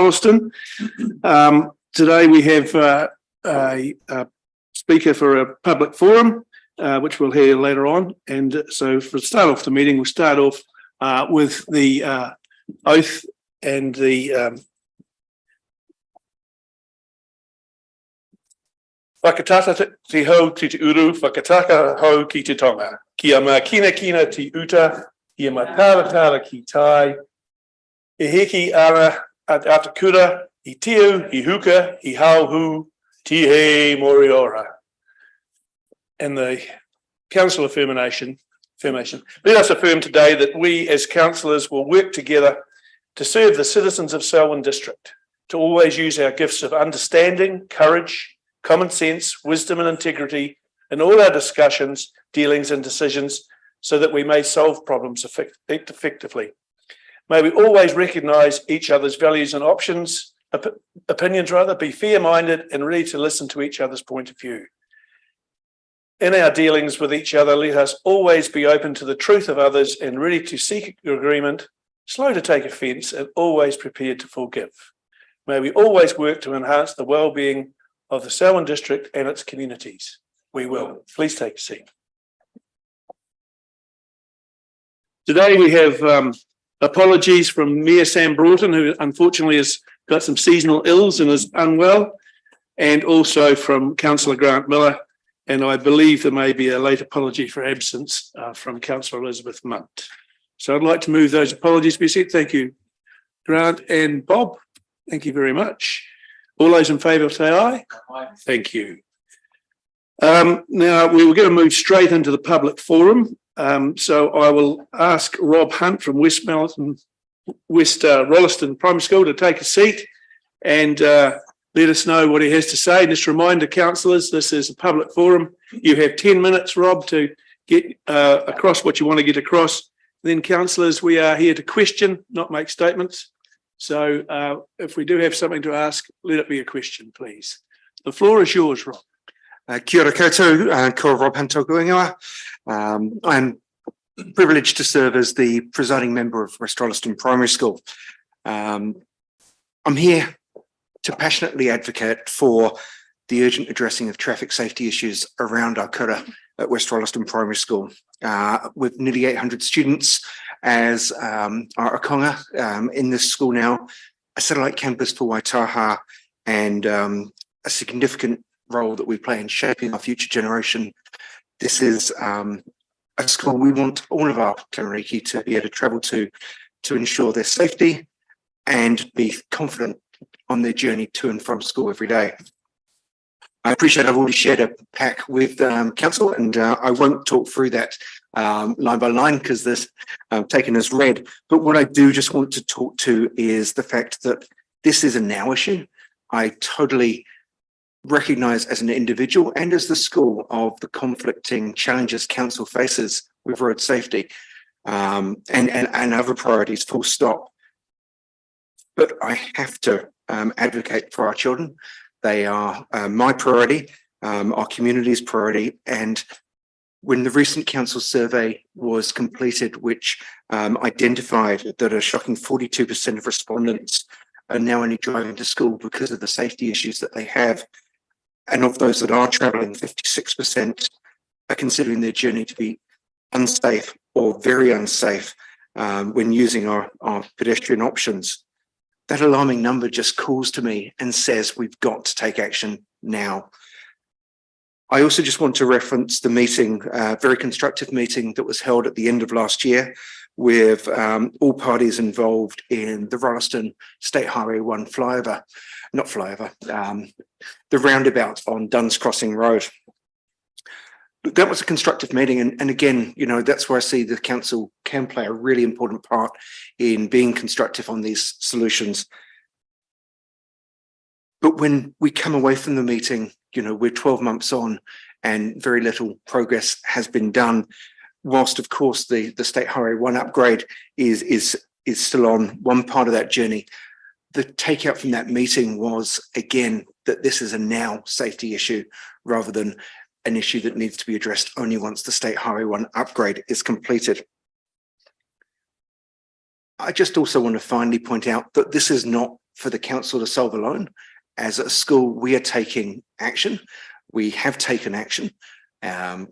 Rolleston. Today we have a speaker for a public forum, which we'll hear later on. And so for start off the meeting, we'll start off with the oath and the whakatata te hau ki te uru, whakataka hau ki te tonga. Kia ma kina kina te uta, kia ma tara tara ki tai. E heki ara at atakura, I tiu, I huka, I hauhu, tihe moriora. And the council affirmation. Let us affirm today that we as councillors will work together to serve the citizens of Selwyn District, to always use our gifts of understanding, courage, common sense, wisdom and integrity in all our discussions, dealings and decisions so that we may solve problems effectively. May we always recognise each other's values and opinions, be fair-minded and ready to listen to each other's point of view. In our dealings with each other, let us always be open to the truth of others and ready to seek agreement, slow to take offence and always prepared to forgive. May we always work to enhance the well-being of the Selwyn District and its communities. We will. Please take a seat. Today we have apologies from Mayor Sam Broughton, who unfortunately has got some seasonal ills and is unwell, and also from Councillor Grant Miller, and I believe there may be a late apology for absence from Councillor Elizabeth Munt. So I'd like to move those apologies be said. Thank you, Grant and Bob. Thank you very much. All those in favour say aye. Aye. Thank you. Now we were going to move straight into the public forum. So I will ask Rob Hunt from West Rolleston Primary School to take a seat and let us know what he has to say. And just reminder, councillors, this is a public forum. You have 10 minutes, Rob, to get across what you want to get across. Then, councillors, we are here to question, not make statements. So if we do have something to ask, let it be a question, please. The floor is yours, Rob. Kia ora koutou, ko Rob Hunt tōku ingoa. I'm privileged to serve as the presiding member of West Rolleston Primary School. I'm here to passionately advocate for the urgent addressing of traffic safety issues around our kura at West Rolleston Primary School. With nearly 800 students as our akonga in this school now, a satellite campus for Waitaha, and a significant role that we play in shaping our future generation. This is a school we want all of our tamariki to be able to travel to ensure their safety and be confident on their journey to and from school every day. I appreciate I've already shared a pack with council, and I won't talk through that line by line because this taken as read. But what I do just want to talk to is the fact that this is a now issue. I totally recognise as an individual and as the school of the conflicting challenges council faces with road safety and other priorities, full stop. But I have to advocate for our children. They are my priority, our community's priority. And when the recent council survey was completed, which identified that a shocking 42% of respondents are now only driving to school because of the safety issues that they have, and of those that are travelling, 56% are considering their journey to be unsafe or very unsafe when using our pedestrian options. That alarming number just calls to me and says we've got to take action now. I also just want to reference the meeting, very constructive meeting that was held at the end of last year with all parties involved in the Rolleston State Highway 1 flyover, not flyover, the roundabout on Duns Crossing Road. That was a constructive meeting, and again, you know, that's where I see the council can play a really important part in being constructive on these solutions. But when we come away from the meeting, you know, we're 12 months on and very little progress has been done, whilst of course the State Highway 1 upgrade is still on one part of that journey. The takeout from that meeting was, again, that this is a now safety issue rather than an issue that needs to be addressed only once the State Highway 1 upgrade is completed. I just also want to finally point out that this is not for the council to solve alone. As a school, we are taking action. We have taken action,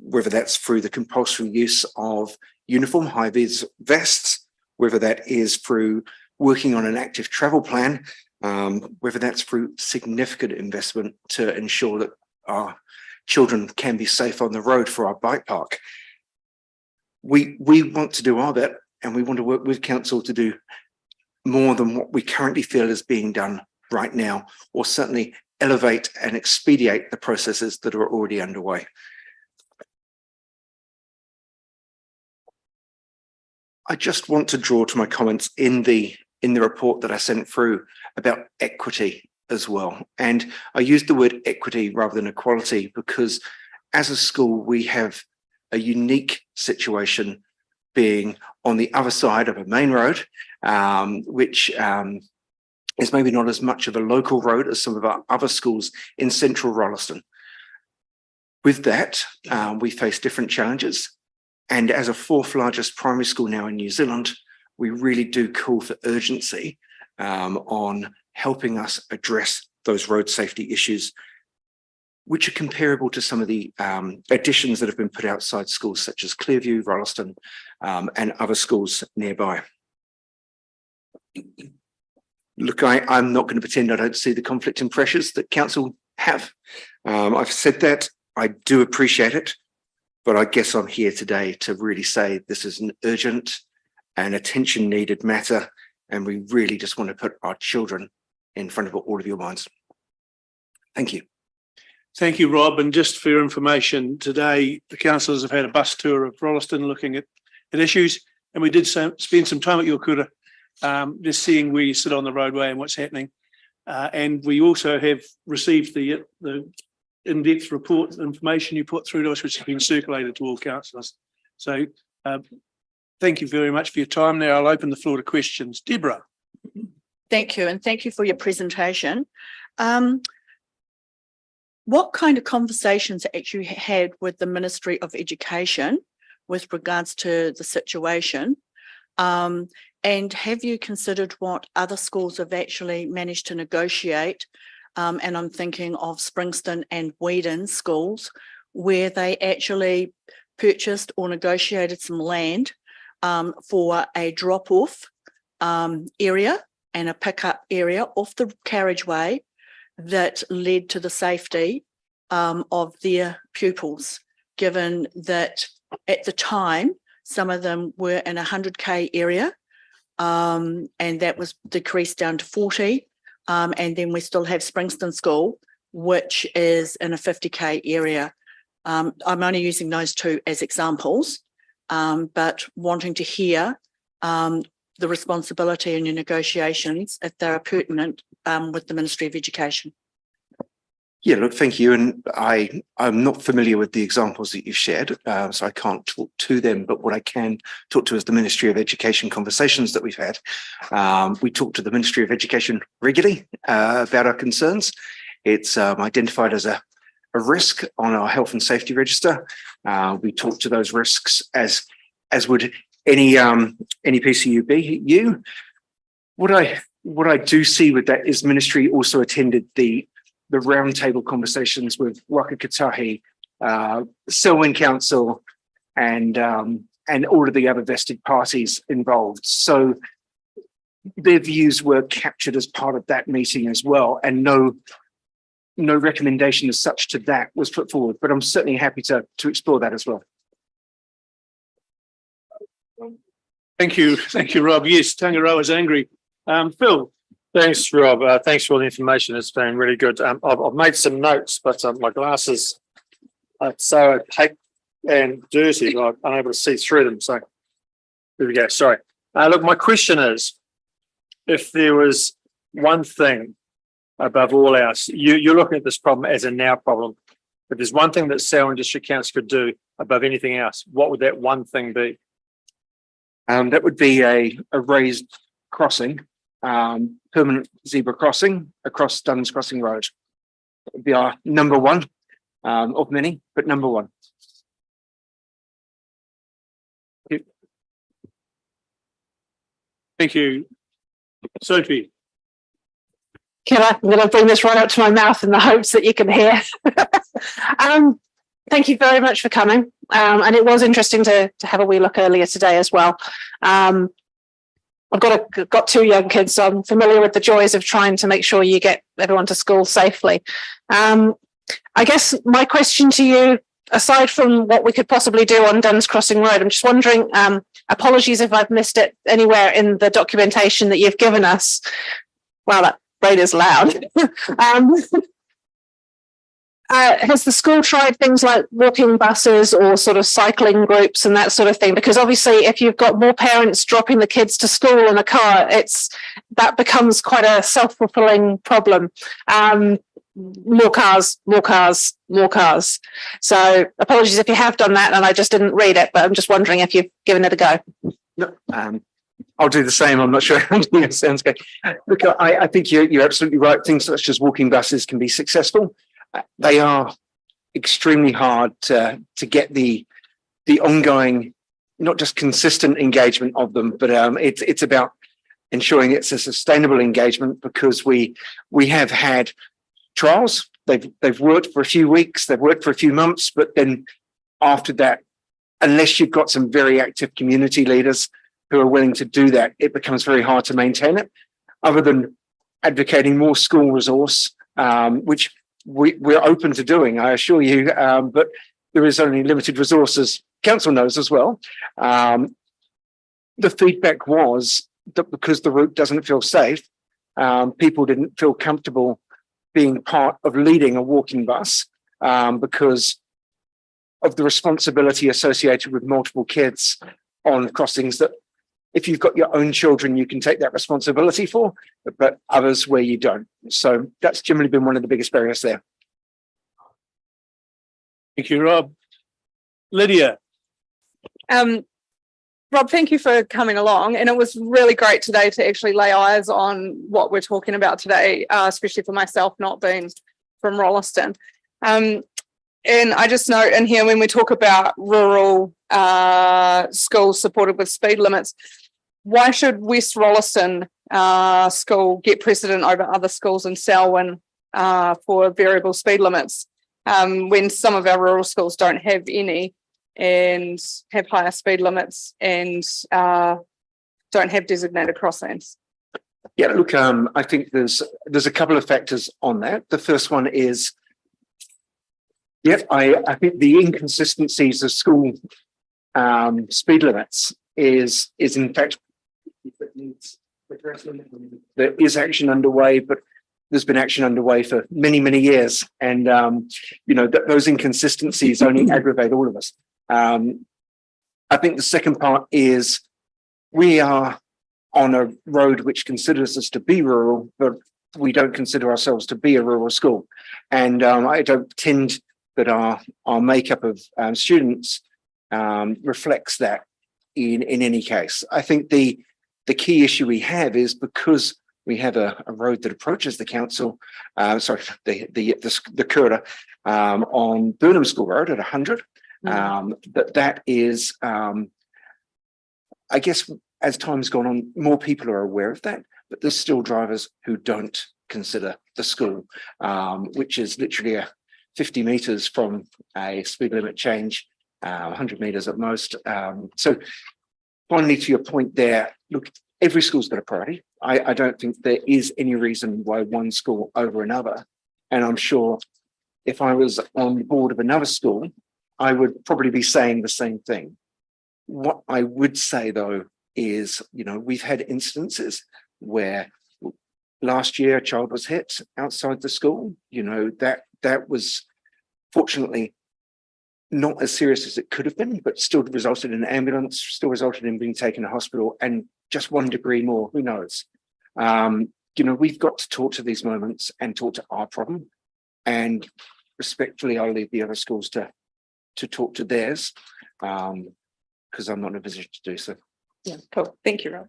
whether that's through the compulsory use of uniform high-vis vests, whether that is through working on an active travel plan, whether that's through significant investment to ensure that our children can be safe on the road for our bike park. We want to do our bit, and we want to work with council to do more than what we currently feel is being done right now, or certainly elevate and expedite the processes that are already underway. I just want to draw to my comments in the report that I sent through about equity as well. And I used the word equity rather than equality because as a school, we have a unique situation being on the other side of a main road, which is maybe not as much of a local road as some of our other schools in central Rolleston. With that, we face different challenges. And as a fourth largest primary school now in New Zealand, we really do call for urgency on helping us address those road safety issues, which are comparable to some of the additions that have been put outside schools such as Clearview, Rolleston, and other schools nearby. Look, I'm not going to pretend I don't see the conflicting pressures that council have. I've said that, I do appreciate it, but I guess I'm here today to really say this is an urgent and attention needed matter, and we really just want to put our children in front of all of your minds. Thank you. Thank you, Rob. And just for your information, today the councillors have had a bus tour of Rolleston looking at issues, and we did spend some time at Yokura, just seeing where you sit on the roadway and what's happening. And we also have received the in-depth report information you put through to us, which has been circulated to all councillors. So thank you very much for your time. Now I'll open the floor to questions. Deborah. Thank you, and thank you for your presentation. What kind of conversations actually had with the Ministry of Education with regards to the situation? And have you considered what other schools have actually managed to negotiate? And I'm thinking of Springston and Whedon schools, where they actually purchased or negotiated some land for a drop-off area and a pickup area off the carriageway that led to the safety of their pupils, given that at the time, some of them were in a 100k area, and that was decreased down to 40. And then we still have Springston School, which is in a 50k area. I'm only using those two as examples, but wanting to hear the responsibility in your negotiations if they're pertinent with the Ministry of Education. Yeah, look, thank you. And I'm not familiar with the examples that you've shared, so I can't talk to them, but what I can talk to is the Ministry of Education conversations that we've had. We talk to the Ministry of Education regularly about our concerns. It's identified as a risk on our health and safety register. We talk to those risks as would any PCUBU. What I do see with that is Ministry also attended the roundtable conversations with Waka Kotahi, Selwyn Council, and all of the other vested parties involved. So their views were captured as part of that meeting as well, and no recommendation as such to that was put forward. But I'm certainly happy to explore that as well. Thank you, Rob. Yes, Tangaroa's angry. Phil. Thanks, Rob. Thanks for all the information. It's been really good. I've made some notes, but my glasses are so opaque and dirty that I'm unable to see through them. So there we go. Sorry. Look, my question is, if there was one thing above all else, you're looking at this problem as a now problem, but there's one thing that Selwyn District Council could do above anything else, what would that one thing be? That would be a raised crossing, permanent zebra crossing across Dunn's Crossing Road. That would be our number one of many, but number one. Thank you. Sophie. I'm going to bring this right up to my mouth in the hopes that you can hear. Thank you very much for coming. And it was interesting to have a wee look earlier today as well. I've got 2 young kids, so I'm familiar with the joys of trying to make sure you get everyone to school safely. I guess my question to you, aside from what we could possibly do on Duns Crossing Road, I'm just wondering, apologies if I've missed it anywhere in the documentation that you've given us. Wow, that rain is loud. Has the school tried things like walking buses or sort of cycling groups and that sort of thing? Because obviously if you've got more parents dropping the kids to school in a car, that becomes quite a self-fulfilling problem. More cars. So apologies if you have done that and I just didn't read it, but I'm just wondering if you've given it a go. No, I'll do the same. I'm not sure how to do it. Sounds good. Look, I think you're absolutely right. Things such as walking buses can be successful. They are extremely hard to get the ongoing, not just consistent engagement of them, but it's about ensuring it's a sustainable engagement, because we have had trials. They've worked for a few weeks, they've worked for a few months, but then after that, unless you've got some very active community leaders who are willing to do that, it becomes very hard to maintain it. Other than advocating more school resource, which we're open to doing, I assure you, but there is only limited resources. Council knows as well. The feedback was that because the route doesn't feel safe, people didn't feel comfortable being part of leading a walking bus because of the responsibility associated with multiple kids on crossings that if you've got your own children, you can take that responsibility for, but others where you don't. So that's generally been one of the biggest barriers there. Thank you, Rob. Lydia. Rob, thank you for coming along. And it was really great today to actually lay eyes on what we're talking about today, especially for myself not being from Rolleston. And I just note in here, when we talk about rural schools supported with speed limits, why should West Rolleston school get precedent over other schools in Selwyn for variable speed limits when some of our rural schools don't have any and have higher speed limits and don't have designated crossings? Yeah, look, I think there's a couple of factors on that. The first one is, yeah, I think the inconsistencies of school speed limits is in fact there is action underway, but there's been action underway for many, many years, and those inconsistencies only aggravate all of us. I think the second part is we are on a road which considers us to be rural, but we don't consider ourselves to be a rural school, and I don't tend that our makeup of students reflects that in any case. I think the key issue we have is because we have a road that approaches the council, the Curta on Burnham School Road at 100. That is, I guess, as time's gone on, more people are aware of that, but there's still drivers who don't consider the school, which is literally 50 meters from a speed limit change, 100 meters at most. So finally, to your point there, look, every school's got a priority. I don't think there is any reason why one school over another. And I'm sure if I was on the board of another school, I would probably be saying the same thing. What I would say, though, is, we've had instances where last year a child was hit outside the school. That was fortunately not as serious as it could have been, but still resulted in an ambulance, still resulted in being taken to hospital, and just 1 degree more, who knows? We've got to talk to these moments and talk to our problem, and respectfully, I'll leave the other schools to talk to theirs, because I'm not in a position to do so. Yeah, cool. Thank you, Rob.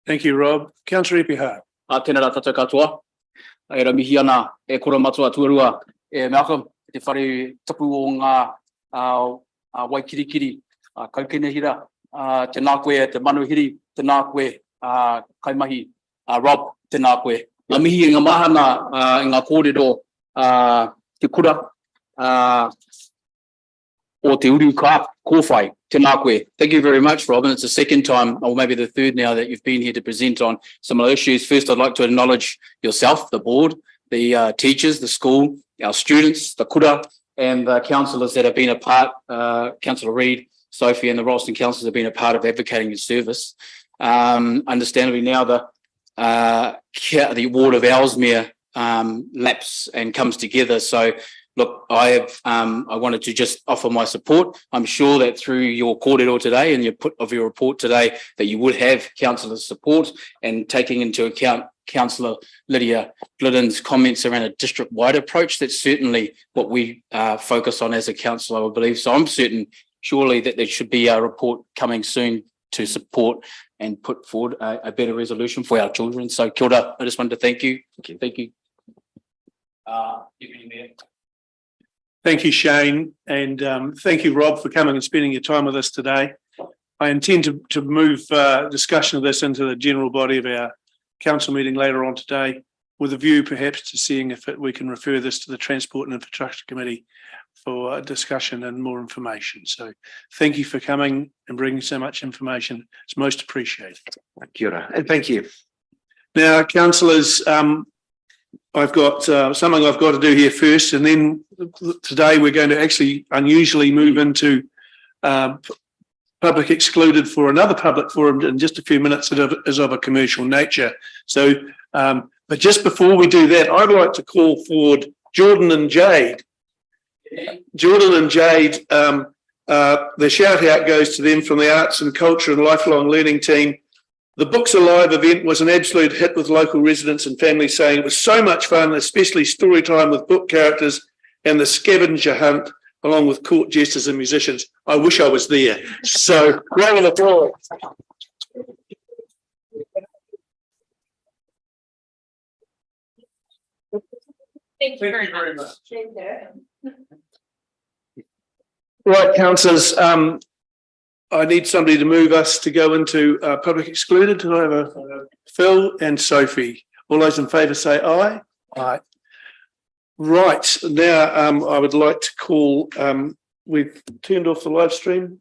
Thank you, Rob. Councillor Ipihar. Tēnā rā tātou katoa. E ra mihi ana e kora matua tuarua e Malcolm te whare tapu o ngā waikirikiri kaukenehira tēnā koe te manuhiri tēnā koe kaimahi Rob tēnā koe mihi ngā mahana i ngā kōrero te kura o te uru kōwhai, tēnā koe. Thank you very much, Robin. It's the second time, or maybe the third now, that you've been here to present on similar issues. First, I'd like to acknowledge yourself, the board, the teachers, the school, our students, the kura, and the councillors that have been a part, Councillor Reid, Sophie, and the Rolleston councillors have been a part of advocating your service. Understandably now the ward of Ellesmere lapse and comes together. So look, I wanted to just offer my support. I'm sure that through your kōrero today and your report today, that you would have councillors' support, and taking into account Councillor Lydia Glidden's comments around a district-wide approach. That's certainly what we focus on as a council, I believe. So I'm certain, surely, that there should be a report coming soon to support and put forward a better resolution for our children. So kia ora, I just wanted to thank you. Thank you. Deputy Mayor. Thank you, Shane, and thank you, Rob, for coming and spending your time with us today. I intend to move discussion of this into the general body of our council meeting later on today, with a view perhaps to seeing if we can refer this to the Transport and Infrastructure Committee for discussion and more information. So thank you for coming and bringing so much information. It's most appreciated. Kia ora, and thank you. Now, councillors, I've got something I've got to do here first, and then today we're going to actually unusually move into public excluded for another public forum in just a few minutes that is of a commercial nature. So, but just before we do that, I'd like to call forward Jordan and Jade. Jordan and Jade, the shout out goes to them from the Arts and Culture and Lifelong Learning team. The Books Alive event was an absolute hit with local residents and families saying it was so much fun, especially story time with book characters and the scavenger hunt along with court jesters and musicians. I wish I was there. So, round of applause. Thank you very much. Right, councillors, I need somebody to move us to go into public excluded. Do I have a Phil and Sophie? All those in favour say aye. Aye. Right, now I would like to call, we've turned off the live stream.